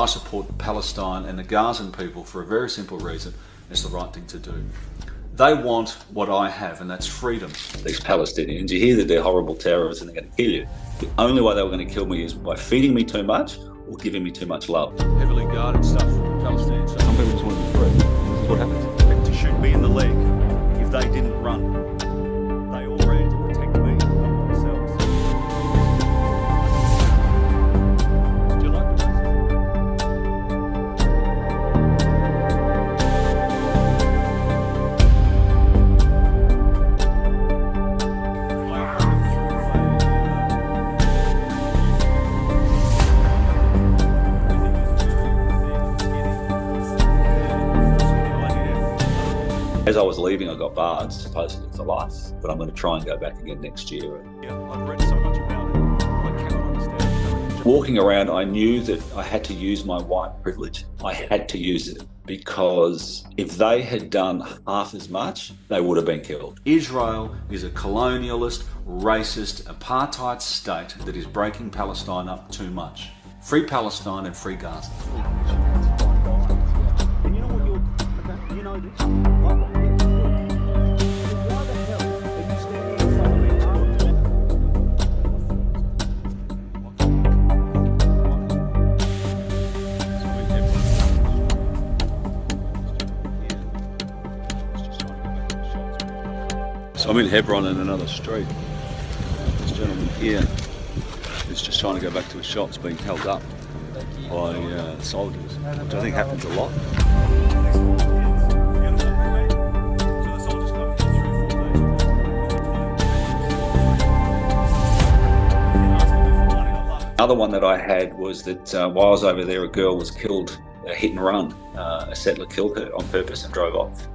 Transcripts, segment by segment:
I support Palestine and the Gazan people for a very simple reason. It's the right thing to do. They want what I have, and that's freedom. These Palestinians, you hear that they're horrible terrorists and they're going to kill you. The only way they were going to kill me is by feeding me too much or giving me too much love. Heavily guarded stuff from the Palestinians. Some people just want to be free. This is what happens. To shoot me in the leg if they didn't run. They all ran to protect me, not themselves. Do you like the As I was leaving, I got barred, supposedly for life, but I'm going to try and go back again next year. Yeah, I've read so much about it, I cannot understand. Walking around, I knew that I had to use my white privilege. I had to use it because if they had done half as much, they would have been killed. Israel is a colonialist, racist, apartheid state that is breaking Palestine up too much. Free Palestine and free Gaza. And you know what you know this? Why the hell are you standing in front of me So I'm in Hebron in another street. This gentleman here is just trying to go back to his shots, being held up by soldiers, which I think happens a lot. Another one that I had was that while I was over there, a girl was killed, a hit and run. A settler killed her on purpose and drove off.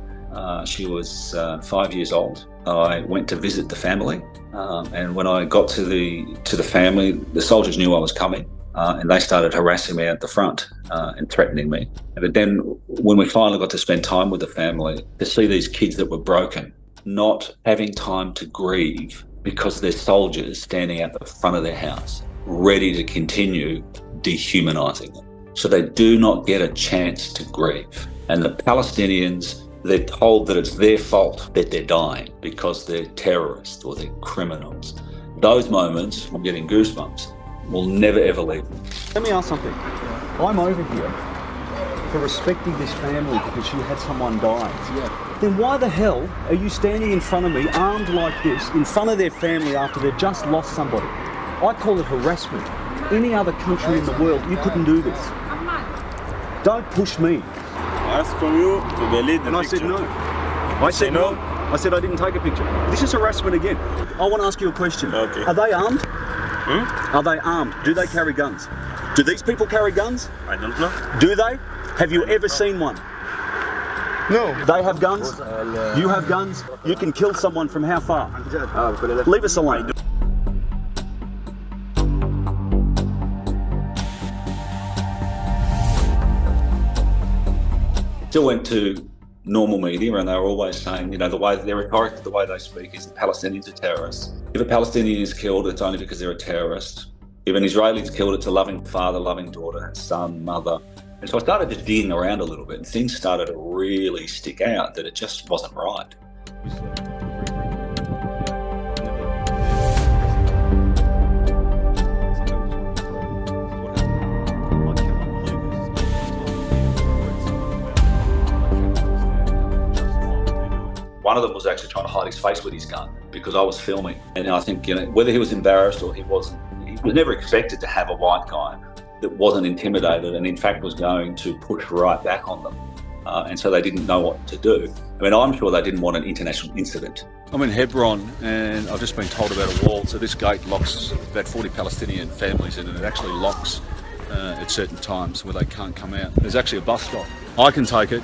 She was 5 years old. I went to visit the family, and when I got to the family, the soldiers knew I was coming, and they started harassing me at the front and threatening me. But then when we finally got to spend time with the family, to see these kids that were broken, not having time to grieve because there's soldiers standing at the front of their house, ready to continue dehumanizing them. So they do not get a chance to grieve. And the Palestinians, they're told that it's their fault that they're dying because they're terrorists or they're criminals. Those moments, I'm getting goosebumps, will never ever leave me. Let me ask something. I'm over here for respecting this family because you had someone die. Yeah. Then why the hell are you standing in front of me, armed like this, in front of their family after they've just lost somebody? I call it harassment. Any other country in the world, you couldn't do this. Don't push me. I asked from you to delete the And I picture. said no. I said no. I said I didn't take a picture. This is harassment again. I want to ask you a question. Okay. Are they armed? Are they armed? Do they carry guns? Do these people carry guns? I don't know. Do they? Have you ever seen one? No. They have guns? You have guns? You can kill someone from how far? Leave us alone. Still went to normal media and they were always saying, the way their rhetoric, the way they speak is the Palestinians are terrorists. If a Palestinian is killed, it's only because they're a terrorist. If an Israeli is killed, it's a loving father, loving daughter, son, mother. And so I started just digging around a little bit and things started to really stick out that it just wasn't right. One of them was actually trying to hide his face with his gun because I was filming. And I think, whether he was embarrassed or he was never expected to have a white guy that wasn't intimidated and in fact was going to push right back on them. And so they didn't know what to do. I mean, I'm sure they didn't want an international incident. I'm in Hebron and I've just been told about a wall. So this gate locks about 40 Palestinian families in, and it actually locks at certain times where they can't come out. There's actually a bus stop. I can take it.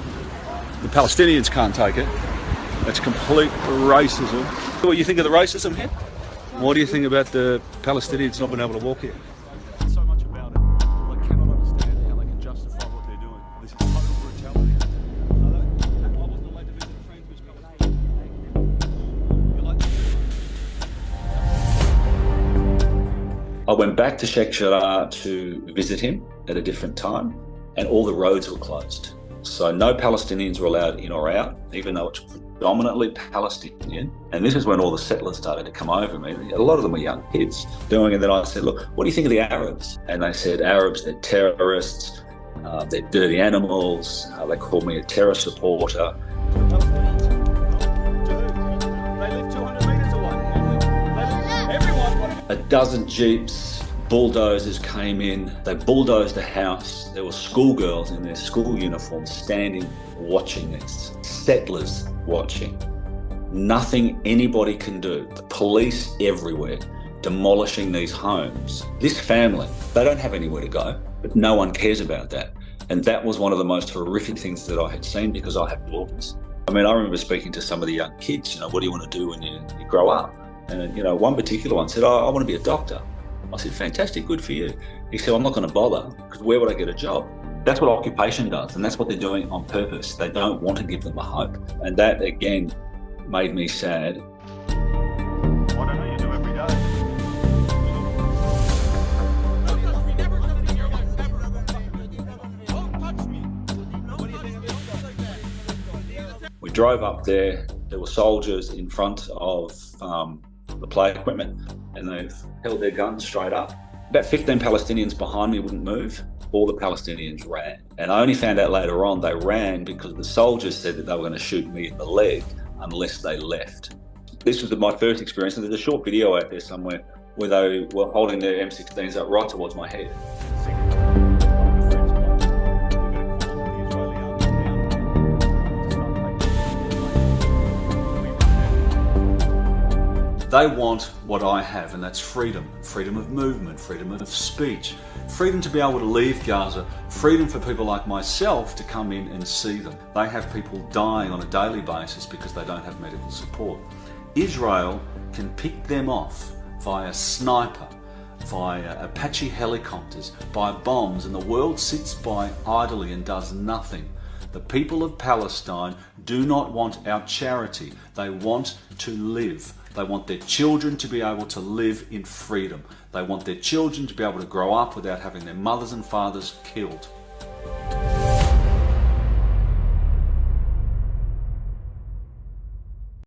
The Palestinians can't take it. It's complete racism. What do you think of the racism here? What do you think about the Palestinians not being able to walk here? So much about it. I cannot understand how they can justify what they're doing. This is total brutality. I wasn't allowed to visit a friend who's I went back to Sheikh Jarrah to visit him at a different time. and all the roads were closed. So no Palestinians were allowed in or out, even though it's predominantly Palestinian. And this is when all the settlers started to come over me. A lot of them were young kids doing it. And then I said, look, what do you think of the Arabs? And they said, Arabs, they're terrorists, they're dirty animals. They called me a terror supporter. A dozen jeeps, bulldozers came in. They bulldozed the house. There were schoolgirls in their school uniforms standing watching this. Settlers watching. Nothing anybody can do. The police everywhere demolishing these homes. This family, they don't have anywhere to go, but no one cares about that. And that was one of the most horrific things that I had seen, because I have daughters. I mean, I remember speaking to some of the young kids, what do you want to do when you grow up? And, one particular one said, I want to be a doctor. I said, fantastic, good for you. He said, I'm not going to bother, because where would I get a job? That's what occupation does, and that's what they're doing on purpose. They don't want to give them a hope. And that, again, made me sad. What do you do every day? We drove up there. There were soldiers in front of the play equipment, and they've held their guns straight up. About 15 Palestinians behind me wouldn't move. All the Palestinians ran. And I only found out later on they ran because the soldiers said that they were going to shoot me in the leg unless they left. This was my first experience, and there's a short video out there somewhere where they were holding their M16s up right towards my head. They want what I have, and that's freedom. Freedom of movement, freedom of speech, freedom to be able to leave Gaza, freedom for people like myself to come in and see them. They have people dying on a daily basis because they don't have medical support. Israel can pick them off via sniper, via Apache helicopters, by bombs, and the world sits by idly and does nothing. The people of Palestine do not want our charity. They want to live. They want their children to be able to live in freedom. They want their children to be able to grow up without having their mothers and fathers killed.